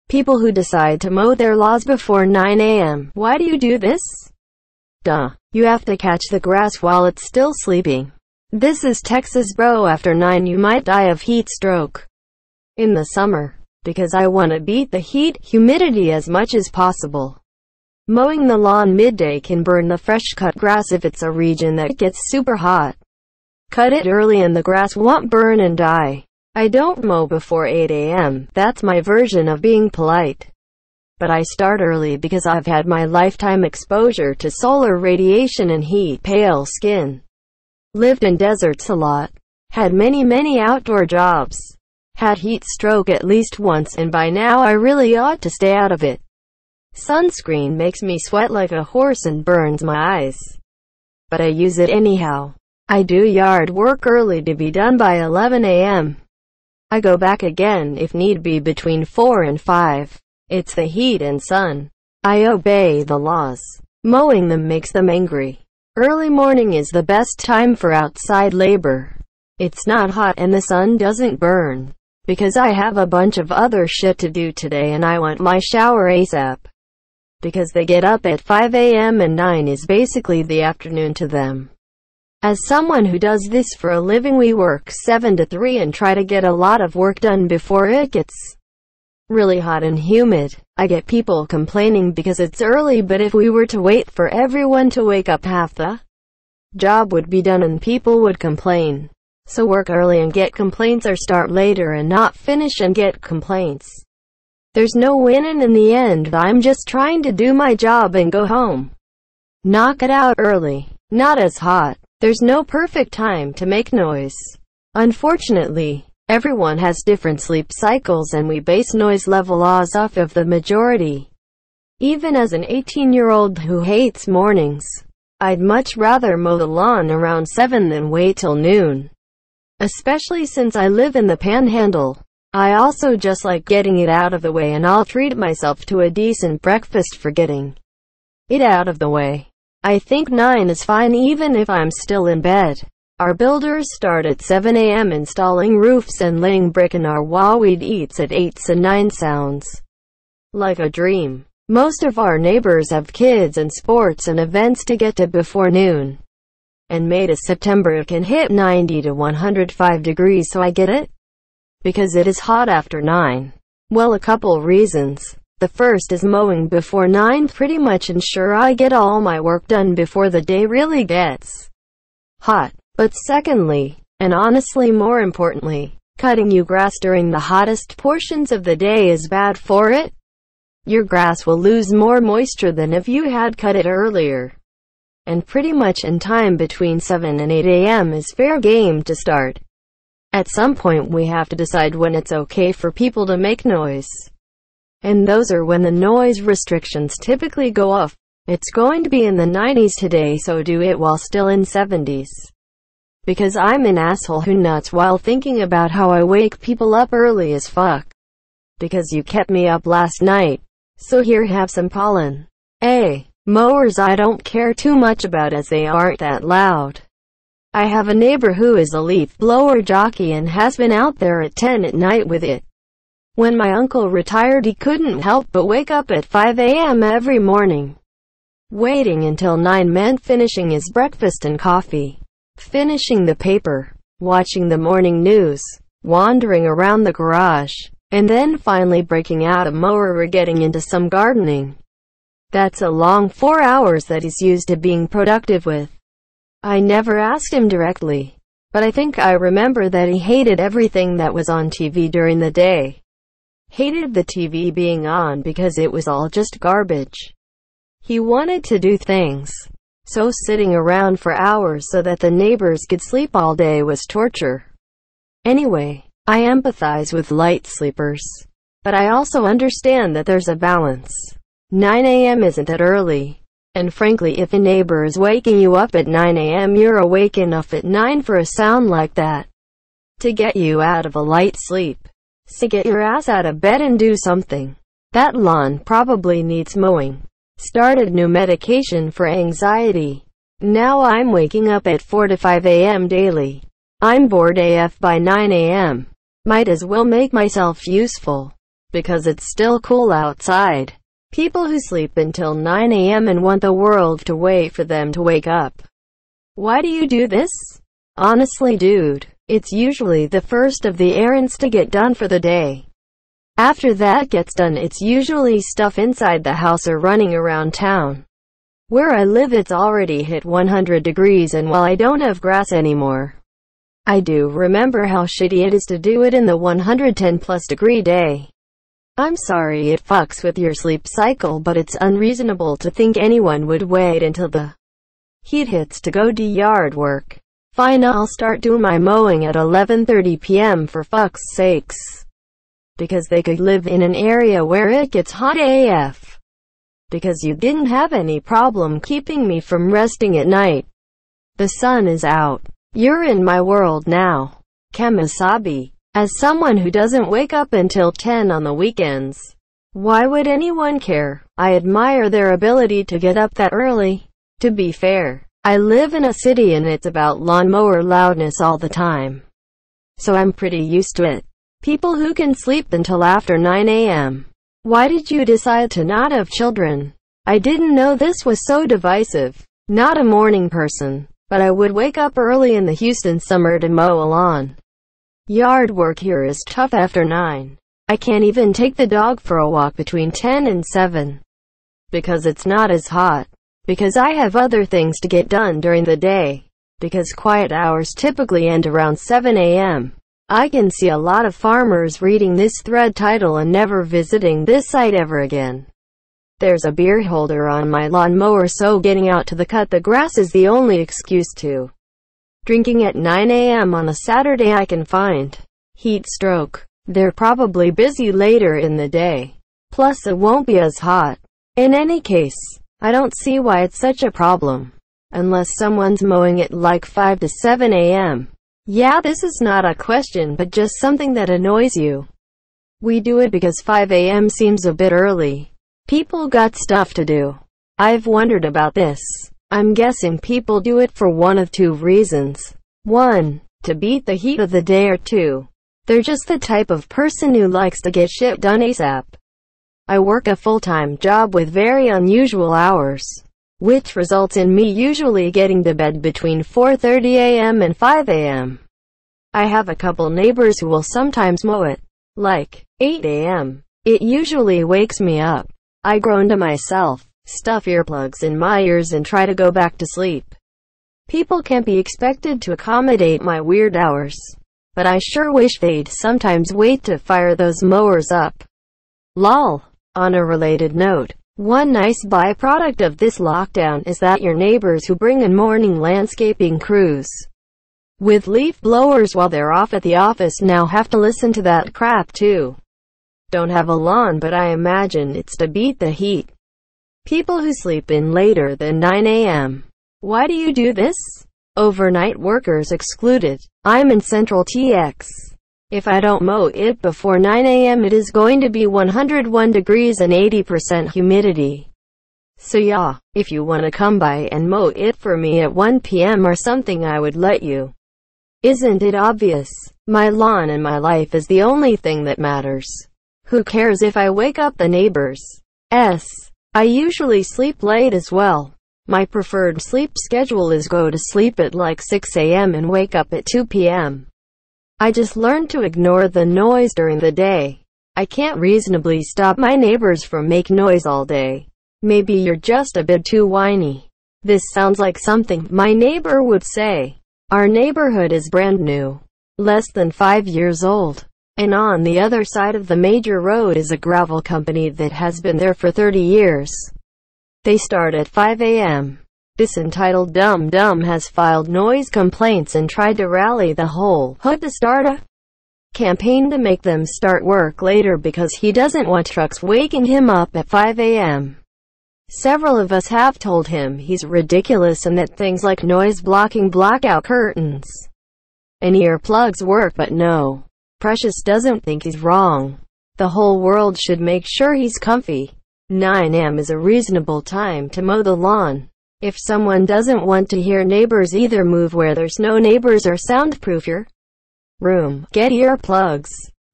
People who decide to mow their lawns before 9 a.m. Why do you do this? Duh. You have to catch the grass while it's still sleeping. This is Texas, bro. After 9 you might die of heat stroke. In the summer, because I want to beat the heat, humidity as much as possible. Mowing the lawn midday can burn the fresh cut grass if it's a region that gets super hot. Cut it early and the grass won't burn and die. I don't mow before 8 a.m. That's my version of being polite. But I start early because I've had my lifetime exposure to solar radiation and heat. Pale skin. Lived in deserts a lot. Had many outdoor jobs. Had heat stroke at least once, and by now I really ought to stay out of it. Sunscreen makes me sweat like a horse and burns my eyes. But I use it anyhow. I do yard work early to be done by 11 a.m. I go back again if need be between 4 and 5. It's the heat and sun. I obey the laws. Mowing them makes them angry. Early morning is the best time for outside labor. It's not hot and the sun doesn't burn. Because I have a bunch of other shit to do today and I want my shower ASAP. Because they get up at 5 a.m. and 9 is basically the afternoon to them. As someone who does this for a living, we work 7 to 3 and try to get a lot of work done before it gets really hot and humid. I get people complaining because it's early, but if we were to wait for everyone to wake up, half the job would be done and people would complain. So work early and get complaints, or start later and not finish and get complaints. There's no winning in the end. I'm just trying to do my job and go home. Knock it out early. Not as hot. There's no perfect time to make noise. Unfortunately, everyone has different sleep cycles and we base noise level laws off of the majority. Even as an 18-year-old who hates mornings, I'd much rather mow the lawn around 7 than wait till noon. Especially since I live in the Panhandle. I also just like getting it out of the way, and I'll treat myself to a decent breakfast for getting it out of the way. I think 9 is fine even if I'm still in bed. Our builders start at 7 a.m. installing roofs and laying brick, and our wawweed eats at 8, so 9 sounds like a dream. Most of our neighbors have kids and sports and events to get to before noon. And May to September it can hit 90 to 105 degrees, so I get it. Because it is hot after 9. Well, a couple reasons. The first is mowing before 9 pretty much ensure I get all my work done before the day really gets hot. But secondly, and honestly more importantly, cutting your grass during the hottest portions of the day is bad for it. Your grass will lose more moisture than if you had cut it earlier. And pretty much in time between 7 and 8 a.m. is fair game to start. At some point we have to decide when it's okay for people to make noise. And those are when the noise restrictions typically go off. It's going to be in the 90s today, so do it while still in 70s. Because I'm an asshole who nuts while thinking about how I wake people up early as fuck. Because you kept me up last night. So here, have some pollen. Mowers I don't care too much about as they aren't that loud. I have a neighbor who is a leaf blower jockey and has been out there at 10 at night with it. When my uncle retired, he couldn't help but wake up at 5 a.m. every morning. Waiting until 9 meant finishing his breakfast and coffee, finishing the paper, watching the morning news, wandering around the garage, and then finally breaking out a mower or getting into some gardening. That's a long 4 hours that he's used to being productive with. I never asked him directly, but I think I remember that he hated everything that was on TV during the day. Hated the TV being on because it was all just garbage. He wanted to do things. So sitting around for hours so that the neighbors could sleep all day was torture. Anyway, I empathize with light sleepers. But I also understand that there's a balance. 9 a.m. isn't that early. And frankly, if a neighbor is waking you up at 9 a.m., you're awake enough at 9 for a sound like that to get you out of a light sleep. So get your ass out of bed and do something. That lawn probably needs mowing. Started new medication for anxiety. Now I'm waking up at 4 to 5 a.m. daily. I'm bored AF by 9 a.m. Might as well make myself useful. Because it's still cool outside. People who sleep until 9 a.m. and want the world to wait for them to wake up. Why do you do this? Honestly, dude, it's usually the first of the errands to get done for the day. After that gets done, it's usually stuff inside the house or running around town. Where I live, it's already hit 100 degrees, and while I don't have grass anymore, I do remember how shitty it is to do it in the 110+ degree day. I'm sorry it fucks with your sleep cycle, but it's unreasonable to think anyone would wait until the heat hits to go do yard work. Fine, I'll start doing my mowing at 11:30 p.m. for fuck's sakes. Because they could live in an area where it gets hot AF. Because you didn't have any problem keeping me from resting at night. The sun is out. You're in my world now. Kamasabi. As someone who doesn't wake up until 10 on the weekends, why would anyone care? I admire their ability to get up that early. To be fair, I live in a city and it's about lawnmower loudness all the time. So I'm pretty used to it. People who can sleep until after 9 a.m. Why did you decide to not have children? I didn't know this was so divisive. Not a morning person, but I would wake up early in the Houston summer to mow a lawn. Yard work here is tough after 9. I can't even take the dog for a walk between 10 and 7. Because it's not as hot. Because I have other things to get done during the day. Because quiet hours typically end around 7 a.m. I can see a lot of farmers reading this thread title and never visiting this site ever again. There's a beer holder on my lawnmower, so getting out to cut the grass is the only excuse to drinking at 9 a.m. on a Saturday I can find. Heat stroke. They're probably busy later in the day. Plus it won't be as hot. In any case, I don't see why it's such a problem. Unless someone's mowing at like 5 to 7 a.m. Yeah, this is not a question, but just something that annoys you. We do it because 5 a.m. seems a bit early. People got stuff to do. I've wondered about this. I'm guessing people do it for one of two reasons. 1. To beat the heat of the day, or 2. They're just the type of person who likes to get shit done ASAP. I work a full-time job with very unusual hours, which results in me usually getting to bed between 4:30 a.m. and 5 a.m. I have a couple neighbors who will sometimes mow at like 8 a.m. It usually wakes me up. I groan to myself, stuff earplugs in my ears, and try to go back to sleep. People can't be expected to accommodate my weird hours, but I sure wish they'd sometimes wait to fire those mowers up. Lol. On a related note, one nice byproduct of this lockdown is that your neighbors who bring in morning landscaping crews with leaf blowers while they're off at the office now have to listen to that crap too. Don't have a lawn, but I imagine it's to beat the heat. People who sleep in later than 9 a.m. Why do you do this? Overnight workers excluded. I'm in Central TX. If I don't mow it before 9 a.m. it is going to be 101 degrees and 80% humidity. So yeah, if you want to come by and mow it for me at 1 p.m. or something, I would let you. Isn't it obvious? My lawn and my life is the only thing that matters. Who cares if I wake up the neighbors? I usually sleep late as well. My preferred sleep schedule is go to sleep at like 6 a.m. and wake up at 2 p.m. I just learned to ignore the noise during the day. I can't reasonably stop my neighbors from making noise all day. Maybe you're just a bit too whiny. This sounds like something my neighbor would say. Our neighborhood is brand new, less than 5 years old. And on the other side of the major road is a gravel company that has been there for 30 years. They start at 5 a.m. This entitled dum-dum has filed noise complaints and tried to rally the whole hood to start a campaign to make them start work later because he doesn't want trucks waking him up at 5 a.m. Several of us have told him he's ridiculous and that things like noise-blocking blackout curtains and earplugs work, but no. Precious doesn't think he's wrong. The whole world should make sure he's comfy. 9 a.m. is a reasonable time to mow the lawn. If someone doesn't want to hear neighbors, either move where there's no neighbors or soundproof your room. Get earplugs.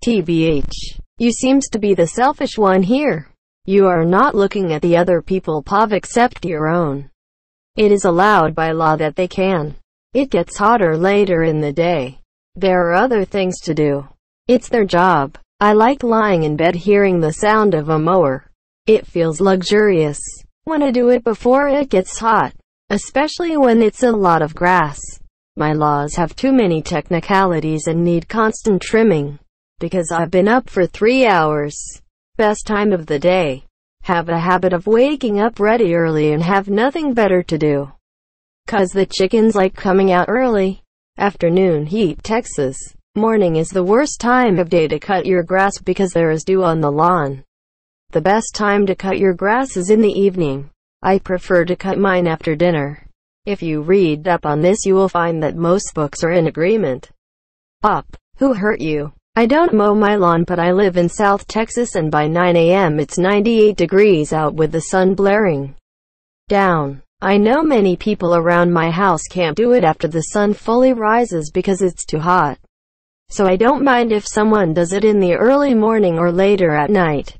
TBH. You seems to be the selfish one here. You are not looking at the other people pov except your own. It is allowed by law that they can. It gets hotter later in the day. There are other things to do. It's their job. I like lying in bed hearing the sound of a mower. It feels luxurious. Wanna do it before it gets hot, especially when it's a lot of grass. My laws have too many technicalities and need constant trimming. Because I've been up for 3 hours. Best time of the day. Have a habit of waking up ready early and have nothing better to do. 'Cause the chickens like coming out early. Afternoon heat, Texas. Morning is the worst time of day to cut your grass because there is dew on the lawn. The best time to cut your grass is in the evening. I prefer to cut mine after dinner. If you read up on this, you will find that most books are in agreement. Up. Who hurt you? I don't mow my lawn, but I live in South Texas and by 9 a.m. it's 98 degrees out with the sun blaring down. I know many people around my house can't do it after the sun fully rises because it's too hot. So I don't mind if someone does it in the early morning or later at night.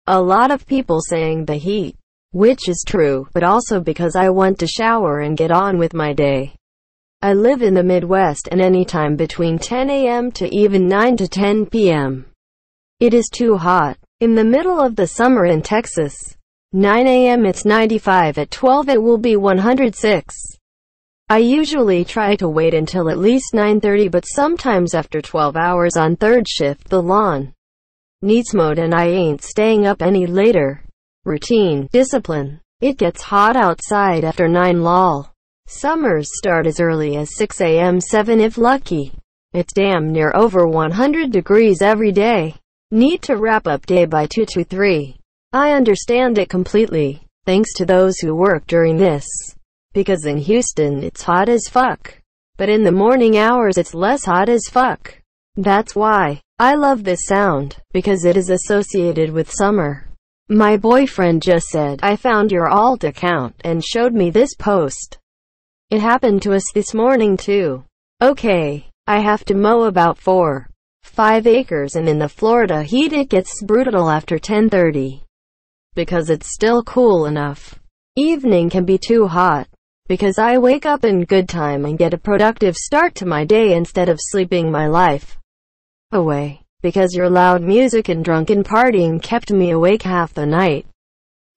A lot of people saying the heat, which is true, but also because I want to shower and get on with my day. I live in the Midwest and anytime between 10 a.m. to even 9 to 10 p.m. It is too hot. In the middle of the summer in Texas, 9 a.m. it's 95, at 12 it will be 106. I usually try to wait until at least 9:30, but sometimes after 12 hours on third shift the lawn needs mowed and I ain't staying up any later. Routine, discipline. It gets hot outside after 9 lol. Summers start as early as 6 a.m. 7 if lucky. It's damn near over 100 degrees every day. Need to wrap up day by 2 to 3. I understand it completely, thanks to those who work during this. Because in Houston it's hot as fuck. But in the morning hours it's less hot as fuck. That's why I love this sound, because it is associated with summer. My boyfriend just said, I found your alt account, and showed me this post. It happened to us this morning too. Okay, I have to mow about 4-5 acres and in the Florida heat it gets brutal after 10:30. Because it's still cool enough. Evening can be too hot. Because I wake up in good time and get a productive start to my day instead of sleeping my life away. Because your loud music and drunken partying kept me awake half the night.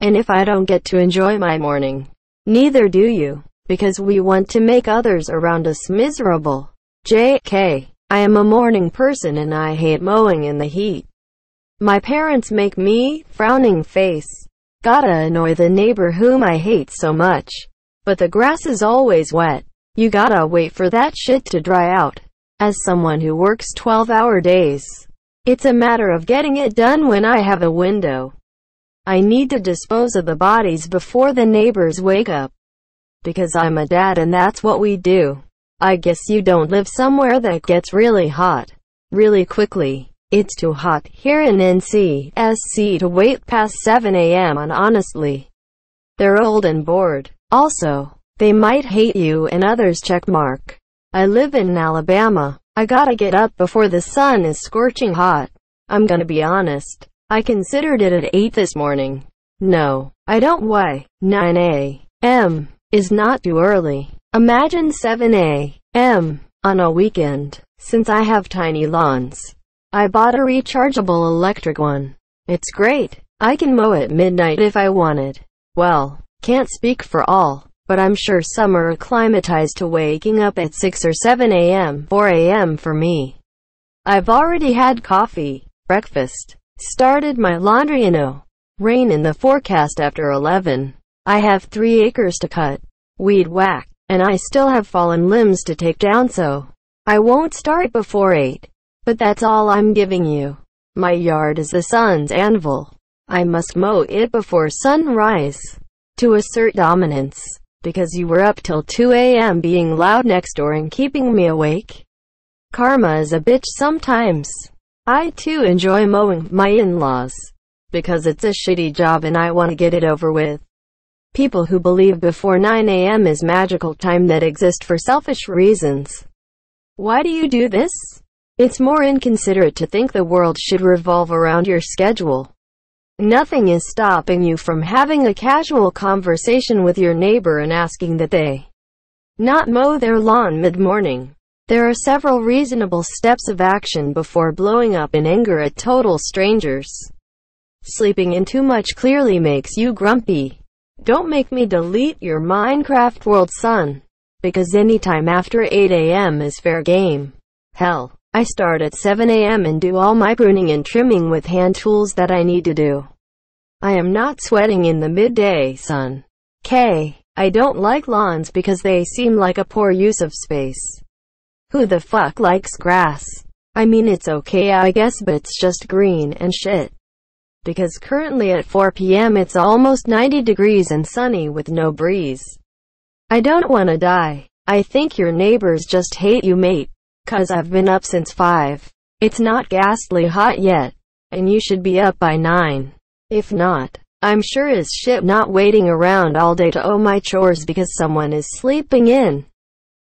And if I don't get to enjoy my morning, neither do you. Because we want to make others around us miserable. JK. I am a morning person and I hate mowing in the heat. My parents make me, frowning face. Gotta annoy the neighbor whom I hate so much. But the grass is always wet. You gotta wait for that shit to dry out. As someone who works 12-hour days, it's a matter of getting it done when I have a window. I need to dispose of the bodies before the neighbors wake up. Because I'm a dad and that's what we do. I guess you don't live somewhere that gets really hot really quickly. It's too hot here in NCSC to wait past 7 a.m. on honestly. They're old and bored. Also, they might hate you and others checkmark. I live in Alabama. I gotta get up before the sun is scorching hot. I'm gonna be honest. I considered it at 8 this morning. No, I don't. Why? 9 a.m. is not too early. Imagine 7 a.m. on a weekend. Since I have tiny lawns, I bought a rechargeable electric one. It's great. I can mow at midnight if I wanted. Well, can't speak for all, but I'm sure some are acclimatized to waking up at 6 or 7 a.m. 4 a.m. for me. I've already had coffee, breakfast, started my laundry, rain in the forecast after 11. I have 3 acres to cut, weed whack, and I still have fallen limbs to take down, so I won't start before 8. But that's all I'm giving you. My yard is the sun's anvil. I must mow it before sunrise to assert dominance. Because you were up till 2 a.m. being loud next door and keeping me awake. Karma is a bitch sometimes. I too enjoy mowing my in-laws. Because it's a shitty job and I want to get it over with. People who believe before 9 a.m. is magical time that exist for selfish reasons. Why do you do this? It's more inconsiderate to think the world should revolve around your schedule. Nothing is stopping you from having a casual conversation with your neighbor and asking that they not mow their lawn mid-morning. There are several reasonable steps of action before blowing up in anger at total strangers. Sleeping in too much clearly makes you grumpy. Don't make me delete your Minecraft world, son, because anytime after 8 a.m. is fair game. Hell, I start at 7 a.m. and do all my pruning and trimming with hand tools that I need to do. I am not sweating in the midday, son. I don't like lawns because they seem like a poor use of space. Who the fuck likes grass? I mean, it's okay I guess, but it's just green and shit. Because currently at 4 p.m. it's almost 90 degrees and sunny with no breeze. I don't wanna die. I think your neighbors just hate you, mate. 'Cause I've been up since 5. It's not ghastly hot yet, and you should be up by 9. If not, I'm sure as shit not waiting around all day to owe my chores because someone is sleeping in.